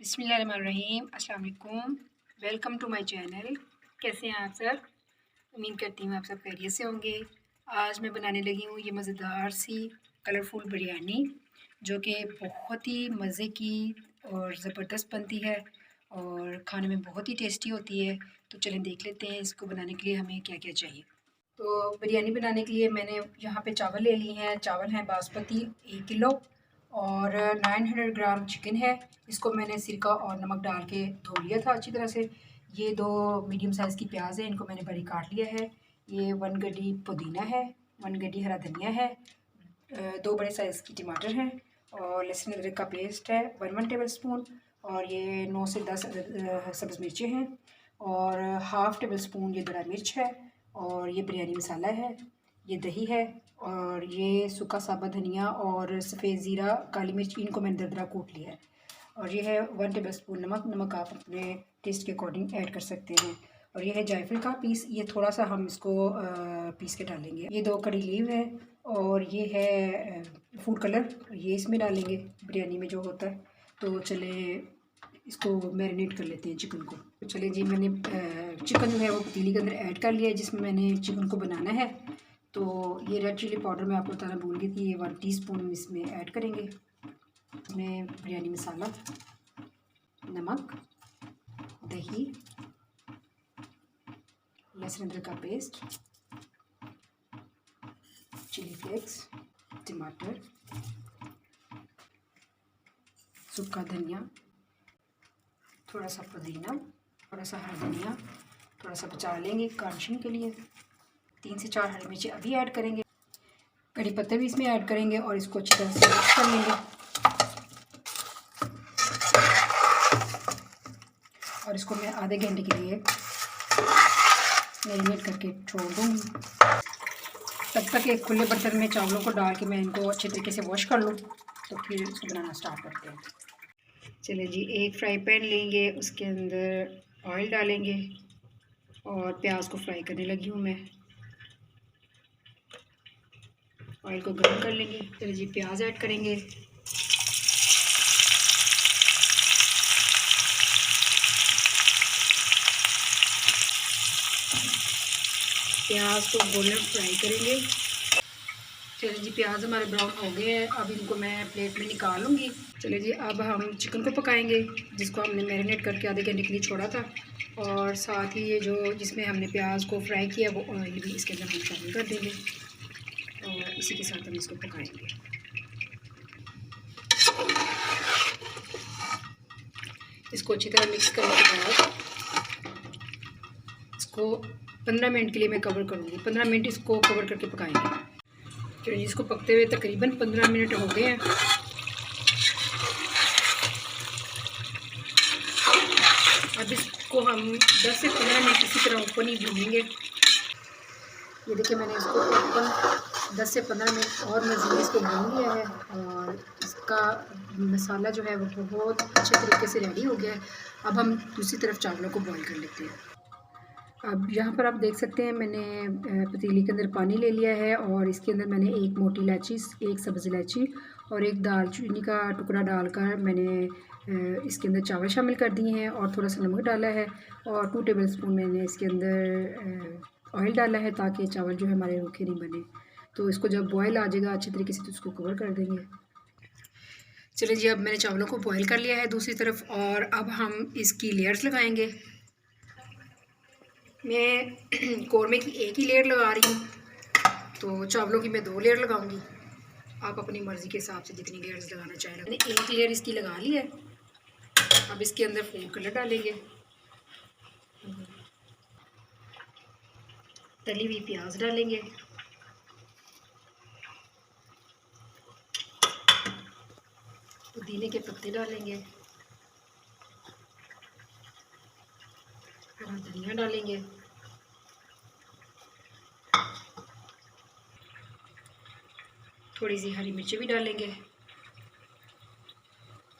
बिस्मिल्लाहिर्रहमानिर्रहीम। अस्सलाम वालेकुम। Welcome to my channel. कैसे हैं आप सब? उम्मीद करती हूँ आप सब खैरियत से होंगे। आज मैं बनाने लगी हूँ ये मज़ेदार सी कलरफुल बिरयानी, जो कि बहुत ही मज़े की और ज़बरदस्त बनती है और खाने में बहुत ही टेस्टी होती है। तो चलें देख लेते हैं इसको बनाने के लिए हमें क्या क्या चाहिए। तो बिरयानी बनाने के लिए मैंने यहाँ पे चावल ले लिए हैं। चावल हैं बासमती 1 किलो और 900 ग्राम चिकन है। इसको मैंने सिरका और नमक डाल के धो लिया था अच्छी तरह से। ये 2 मीडियम साइज़ की प्याज है, इनको मैंने बड़ी काट लिया है। ये 1 गड्डी पुदीना है, 1 गड्डी हरा धनिया है, 2 बड़े साइज़ की टमाटर हैं और लहसुन अदरक का पेस्ट है 1 टेबल स्पून। और ये 9 से 10 सब्ज़ मिर्चें हैं और हाफ़ टेबल स्पून ये दरा मिर्च है और ये बिरयानी मसाला है, ये दही है और ये सूखा साबुत धनिया और सफ़ेद ज़ीरा, काली मिर्च, इनको मैंने दरदरा कूट लिया है। और ये है 1 टेबल स्पून नमक। नमक आप अपने टेस्ट के अकॉर्डिंग ऐड कर सकते हैं। और ये है जायफल का पीस, ये थोड़ा सा हम इसको पीस के डालेंगे। ये 2 कड़ी लीव है और ये है फूड कलर, ये इसमें डालेंगे बिरयानी में जो होता है। तो चले इसको मैरिनेट कर लेते हैं चिकन को। तो चलिए जी, मैंने चिकन जो है वो पतीली के अंदर ऐड कर लिया है जिसमें मैंने चिकन को बनाना है। तो ये रेड चिली पाउडर मैं आपको बताना भूल गई थी, ये 1 टीस्पून इसमें ऐड करेंगे। इसमें बिरयानी मसाला, नमक, दही, लहसुन अदरक का पेस्ट, चिली फ्लेक्स, टमाटर, सूखा धनिया, थोड़ा सा पुदीना, थोड़ा सा हरा धनिया, थोड़ा सा बचा लेंगे गार्निशिंग के लिए। 3 से 4 हरी मिर्ची अभी ऐड करेंगे। कड़ी पत्ता भी इसमें ऐड करेंगे और इसको अच्छी तरह से मिक्स कर लेंगे। और इसको मैं आधे घंटे के लिए मैरिनेट करके छोड़ दूँगी। तब तक एक खुले बर्तन में चावलों को डाल के मैं इनको अच्छे तरीके से वॉश कर लूँ, तो फिर इसको बनाना स्टार्ट करते हैं। चलिए जी, एक फ्राई पैन लेंगे, उसके अंदर ऑयल डालेंगे और प्याज को फ्राई करने लगी हूँ मैं। ऑयल को गर्म कर लेंगे। चलिए जी, प्याज ऐड करेंगे। प्याज को गोल्डन फ्राई करेंगे। चलिए जी, प्याज हमारे ब्राउन हो गए हैं, अब इनको मैं प्लेट में निकाल लूँगी। चलिए जी, अब हम चिकन को पकाएंगे जिसको हमने मैरिनेट करके आधे घंटे के लिए छोड़ा था। और साथ ही ये जो जिसमें हमने प्याज को फ्राई किया वो ऑयल भी इसके अंदर हम शामिल कर देंगे और इसी के साथ हम इसको पकाएंगे। इसको अच्छी तरह मिक्स करने के बाद इसको 15 मिनट के लिए मैं कवर करूँगी। 15 मिनट इसको कवर करके पकाएंगे। चलिए, इसको पकते हुए तकरीबन 15 मिनट हो गए हैं। अब इसको हम 10 से 15 मिनट इसी तरह ऊपर नहीं भूनेंगे। ये देखिए, मैंने इसको ऊपर 10 से 15 मिनट और मज़ीद इसको भून लिया है और इसका मसाला जो है वो बहुत अच्छे तरीके से रेडी हो गया है। अब हम दूसरी तरफ चावलों को बॉईल कर लेते हैं। अब यहाँ पर आप देख सकते हैं मैंने पतीली के अंदर पानी ले लिया है और इसके अंदर मैंने 1 मोटी इलायची, 1 सब्ज़ इलायची और 1 दालचीनी का टुकड़ा डालकर मैंने इसके अंदर चावल शामिल कर दिए हैं और थोड़ा सा नमक डाला है और 2 टेबल स्पून मैंने इसके अंदर ऑयल डाला है ताकि चावल जो है हमारे रूखे नहीं बने। तो इसको जब बॉयल आ जाएगा अच्छे तरीके से तो इसको कवर कर देंगे। चलिए जी, अब मैंने चावलों को बॉयल कर लिया है दूसरी तरफ और अब हम इसकी लेयर्स लगाएंगे। मैं कौरमे की 1 ही लेयर लगा रही हूँ, तो चावलों की मैं 2 लेयर लगाऊंगी। आप अपनी मर्ज़ी के हिसाब से जितनी लेयर्स लगाना चाहें। मैंने 1 लेयर इसकी लगा ली है। अब इसके अंदर फूड कलर डालेंगे, तली हुई प्याज डालेंगे, पुदीने के पत्ते डालेंगे, हरा धनिया डालेंगे, थोड़ी सी हरी मिर्ची भी डालेंगे।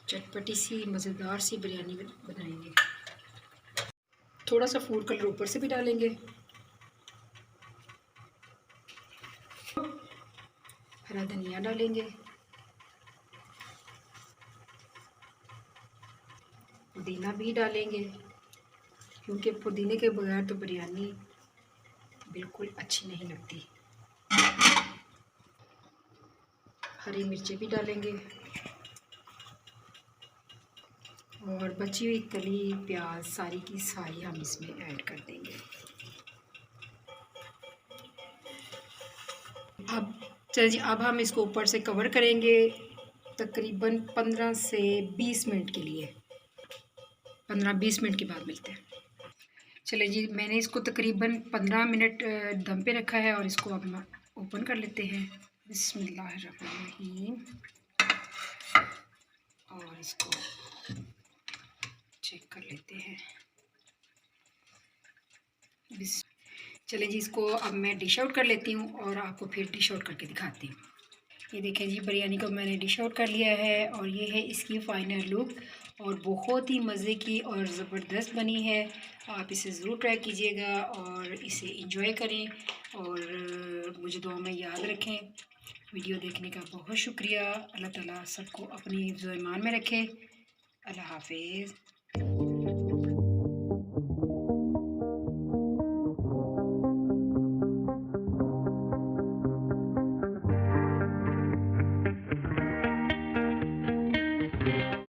चटपटी सी मज़ेदार सी बिरयानी बनाएंगे। थोड़ा सा फूड कलर ऊपर से भी डालेंगे। हरा धनिया डालेंगे, पुदीना भी डालेंगे, क्योंकि पुदीने के बगैर तो बिरयानी बिल्कुल अच्छी नहीं लगती। हरी मिर्ची भी डालेंगे और बची हुई तली प्याज सारी की सारी हम इसमें ऐड कर देंगे। अब चलिए जी, अब हम इसको ऊपर से कवर करेंगे तकरीबन 15 से 20 मिनट के लिए। 15-20 मिनट के बाद मिलते हैं। चलिए जी, मैंने इसको तकरीबन 15 मिनट दम पे रखा है और इसको अब ओपन कर लेते हैं। बिस्मिल्लाहिर्रहमानिर्रहीम। और इसको चेक कर लेते हैं। चलिए जी, इसको अब मैं डिश आउट कर लेती हूँ और आपको फिर डिश आउट करके दिखाती हूँ। ये देखें जी, बिरयानी को मैंने डिश आउट कर लिया है और ये है इसकी फ़ाइनल लुक और बहुत ही मज़े की और ज़बरदस्त बनी है। आप इसे ज़रूर ट्राई कीजिएगा और इसे एंजॉय करें और मुझे दुआ में याद रखें। वीडियो देखने का बहुत शुक्रिया। अल्लाह ताला सबको अपनी हिफ्ज़-ओ-ईमान में रखे। अल्लाह हाफ़िज़।